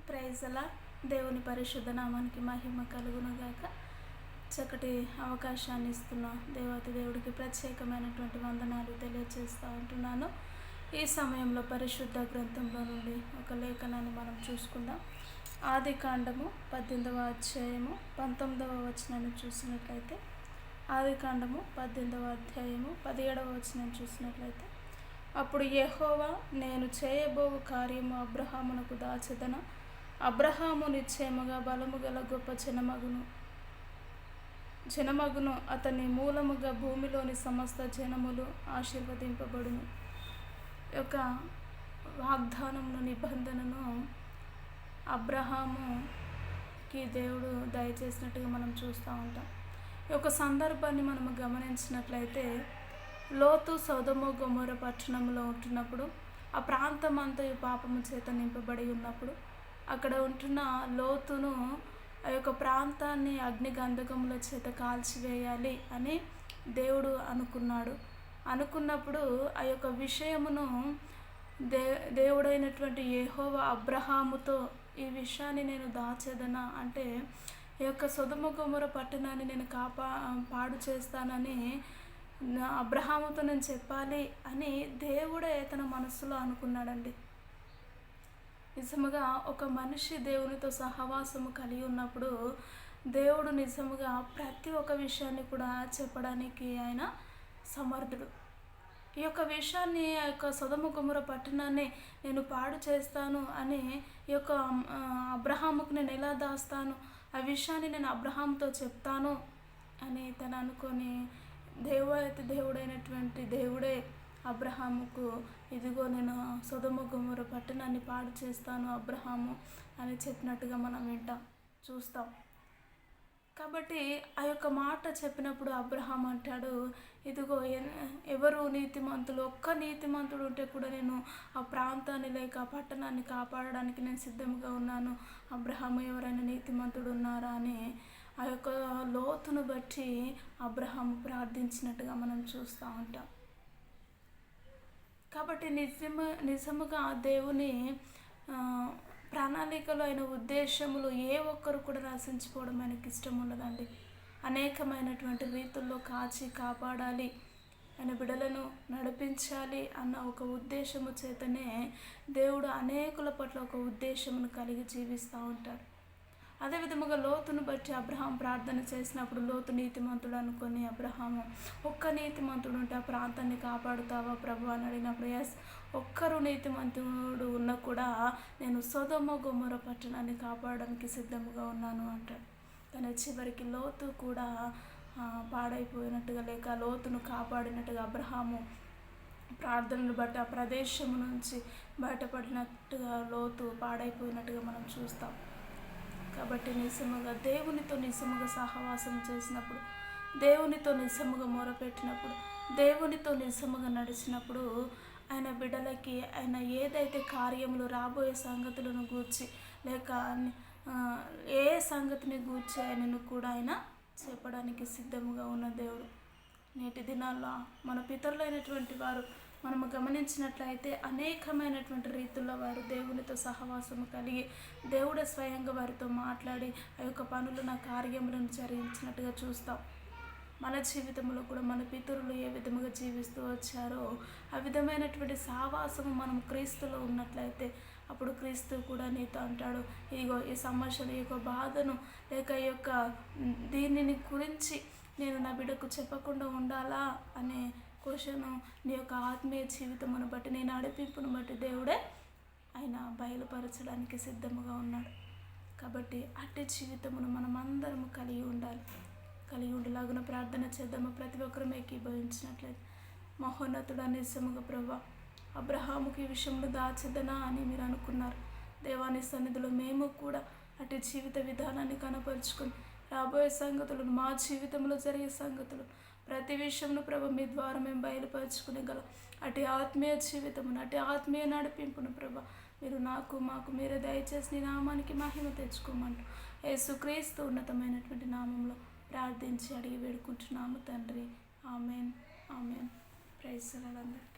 Praise అలా దేవుని పరిశుద్ధ నామానికి మహిమ కలుగునుగాక. చక్కటి అవకాశాన్ని ఇస్తున్న దేవాతి దేవుడికి ప్రత్యేకమైనటువంటి వందనాలు తెలియజేస్తూ ఉంటున్నాను. ఈ సమయంలో పరిశుద్ధ గ్రంథంలో నుండి ఒక లేఖనాన్ని మనం చూసుకుందాం. ఆదికాండము 18వ అధ్యాయము 19వ వచనాన్ని చూసినట్లయితే, ఆదికాండము 18వ అధ్యాయము 17వ వచనాన్ని చూసినట్లయితే, అప్పుడు యెహోవా, నేను చేయబోవు కార్యము అబ్రహామునకు దాచెదన, అబ్రహాము నిశ్చయముగా బలము గల గొప్ప జనమగును, అతని మూలముగా భూమిలోని సమస్త జనములు ఆశీర్వదింపబడును. యొక్క వాగ్దానమును, నిబంధనను అబ్రహాముకి దేవుడు దయచేసినట్టుగా మనం చూస్తూ ఉంటాం. ఈ యొక్క సందర్భాన్ని మనము గమనించినట్లయితే, లోతు సొదొమ గొమొర్రా పట్టణంలో ఉంటున్నప్పుడు, ఆ ప్రాంతం అంతా పాపము చేత నింపబడి ఉన్నప్పుడు, అక్కడ ఉంటున్న లోతును ఆ యొక్క ప్రాంతాన్ని అగ్ని గంధకముల చేత కాల్చివేయాలి అని దేవుడు అనుకున్నప్పుడు ఆ యొక్క విషయమును దేవుడైనటువంటి యెహోవా అబ్రహాముతో, ఈ విషయాన్ని నేను దాచేదనా అంటే, ఈ యొక్క సొదొమ గొమొర్రా పట్టణాన్ని నేను పాడు చేస్తానని అబ్రహాముతో నేను చెప్పాలి అని దేవుడే తన మనస్సులో అనుకున్నాడండి. నిజముగా ఒక మనిషి దేవునితో సహవాసము కలిగి ఉన్నప్పుడు దేవుడు నిజముగా ప్రతి ఒక్క విషయాన్ని కూడా చెప్పడానికి ఆయన సమర్థుడు. ఈ యొక్క విషయాన్ని, ఆ యొక్క సొదొమ గొమొర్రా పట్టణాన్ని నేను పాడు చేస్తాను అని ఈ యొక్క అబ్రహాముకు నేను ఎలా దాస్తాను, ఆ విషయాన్ని నేను అబ్రహాముతో చెప్తాను అని తను అనుకొని, దేవుడైనటువంటి దేవుడే అబ్రహాముకు, ఇదిగో నేను సొదొమ గొమొర్రా పట్టణాన్ని పాడు చేస్తాను అబ్రహాము అని చెప్పినట్టుగా మనం చూస్తాం. కాబట్టి ఆ యొక్క మాట చెప్పినప్పుడు అబ్రహాం అంటాడు, ఇదిగో ఎవరు నీతిమంతులు, ఒక్క నీతిమంతుడు ఉంటే కూడా నేను ఆ ప్రాంతాన్ని లేక ఆ పట్టణాన్ని కాపాడడానికి నేను సిద్ధంగా ఉన్నాను. అబ్రహాము, ఎవరైనా నీతిమంతుడు ఉన్నారా అని ఆ యొక్క లోతును బట్టి అబ్రహాము ప్రార్థించినట్టుగా మనం చూస్తూ ఉంటాం. కాబట్టి నిజముగా దేవుని ప్రణాళికలో అయిన ఉద్దేశములు ఏ ఒక్కరు కూడా నశించిపోవడం ఆయనకి ఇష్టం ఉండదండి. అనేకమైనటువంటి రీతుల్లో కాపాడాలి, ఆయన బిడ్డలను నడిపించాలి అన్న ఒక ఉద్దేశము చేతనే దేవుడు అనేకుల పట్ల ఒక ఉద్దేశమును కలిగి జీవిస్తూ ఉంటాడు. అదేవిధముగా లోతును బట్టి అబ్రహాం ప్రార్థన చేసినప్పుడు, లోతు నీతిమంతుడు అనుకొని అబ్రహాము, ఒక్క నీతిమంతుడు ఉంటే ఆ ప్రాంతాన్ని కాపాడుతావా ప్రభు అని అడిగినప్పుడు, ఎస్, ఒక్కరు నీతిమంతుడు ఉన్నా కూడా నేను సొదొమ గొమొర్రా పట్టణాన్ని కాపాడడానికి సిద్ధంగా ఉన్నాను అంటాడు. కానీ చివరికి లోతు కూడా పాడైపోయినట్టుగా, లేక లోతును కాపాడినట్టుగా అబ్రహాము ప్రార్థనను బట్టి ఆ ప్రదేశము నుంచి బయటపడినట్టుగా లోతు పాడైపోయినట్టుగా మనం చూస్తాం. కాబట్టి నిజముగా దేవునితో నిజముగా సహవాసం చేసినప్పుడు, దేవునితో నిజముగా మొరపెట్టినప్పుడు, దేవునితో నిజముగా నడిచినప్పుడు, ఆయన బిడ్డలకి ఆయన ఏదైతే కార్యములు, రాబోయే సంగతులను గూర్చి, లేక ఏ సంగతిని గూర్చి ఆయనను కూడా ఆయన చెప్పడానికి సిద్ధముగా ఉన్న దేవుడు. నేటి దినాల్లో మన పితరులైనటువంటి వారు మనము గమనించినట్లయితే అనేకమైనటువంటి రీతుల్లో వారు దేవునితో సహవాసము కలిగి, దేవుడే స్వయంగా వారితో మాట్లాడి ఆ యొక్క పనులను, కార్యములను జరిగించినట్టుగా చూస్తాం. మన జీవితంలో కూడా మన పితరులు ఏ విధముగా జీవిస్తూ వచ్చారో ఆ విధమైనటువంటి సహవాసము మనం క్రీస్తులో ఉన్నట్లయితే, అప్పుడు క్రీస్తు కూడా నీతో అంటాడు, ఇగో ఈ సమస్యను, ఈ యొక్క బాధను, లేక ఈ యొక్క దీనిని గురించి నేను నా బిడ్డకు చెప్పకుండా ఉండాలా అనే క్వశ్చను నీ యొక్క ఆత్మీయ జీవితమును బట్టి, నీ నడిపింపును బట్టి దేవుడే ఆయన బయలుపరచడానికి సిద్ధముగా ఉన్నాడు. కాబట్టి అట్టి జీవితమును మనం అందరము కలిగి ఉండేలాగున ప్రార్థన చేద్దాము. ప్రతి ఒక్కరూ ఏకీభవించినట్లయితే, మహోన్నతుడా, నిజముగా ప్రభా, అబ్రహాముకి ఈ విషయంలో దాచెదనా అని మీరు అనుకున్నారు. దేవాని సన్నిధిలో మేము కూడా అట్టి జీవిత విధానాన్ని కనపరుచుకొని, రాబోయే సంగతులను, మా జీవితంలో జరిగే సంగతులు, ప్రతి విషయంలో ప్రభు మీ ద్వారా మేము బయలుపరుచుకునేగలం అటు ఆత్మీయ జీవితమును, అటు ఆత్మీయ నడిపింపును ప్రభు మీరు మాకు మీరే దయచేసి నీ నామానికి మహిమ తెచ్చుకోమంటూ యేసుక్రీస్తు ఉన్నతమైనటువంటి నామంలో ప్రార్థించి అడిగి వేడుకుంటున్నాము తండ్రి. ఆమెన్. Praise the lord.